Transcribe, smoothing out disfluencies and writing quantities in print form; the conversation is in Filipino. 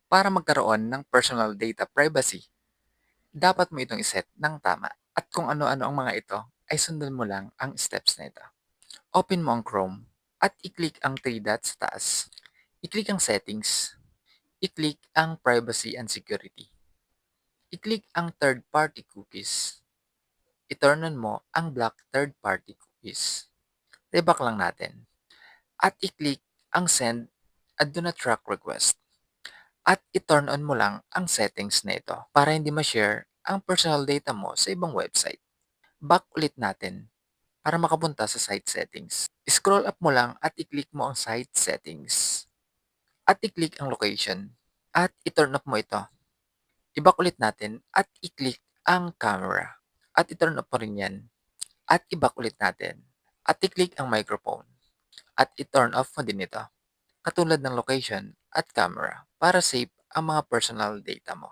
Para magkaroon ng personal data privacy, dapat mo itong iset ng tama. At kung ano-ano ang mga ito, ay sundan mo lang ang steps na ito. Open mo ang Chrome at i-click ang 3 dots sa taas. I-click ang Settings. I-click ang Privacy and Security. I-click ang Third-Party Cookies. I-turn on mo ang Block Third-Party Cookies. Reback lang natin. At i-click ang Send at Do Not Track Request. At i-turn on mo lang ang settings na ito para hindi ma-share ang personal data mo sa ibang website. Back ulit natin para makapunta sa site settings. Scroll up mo lang at i-click mo ang site settings. At i-click ang location. At i-turn off mo ito. I-back ulit natin at i-click ang camera. At i-turn off mo rin yan. At i-back ulit natin. At i-click ang microphone. At i-turn off mo din ito. Katulad ng location at camera para safe ang mga personal data mo.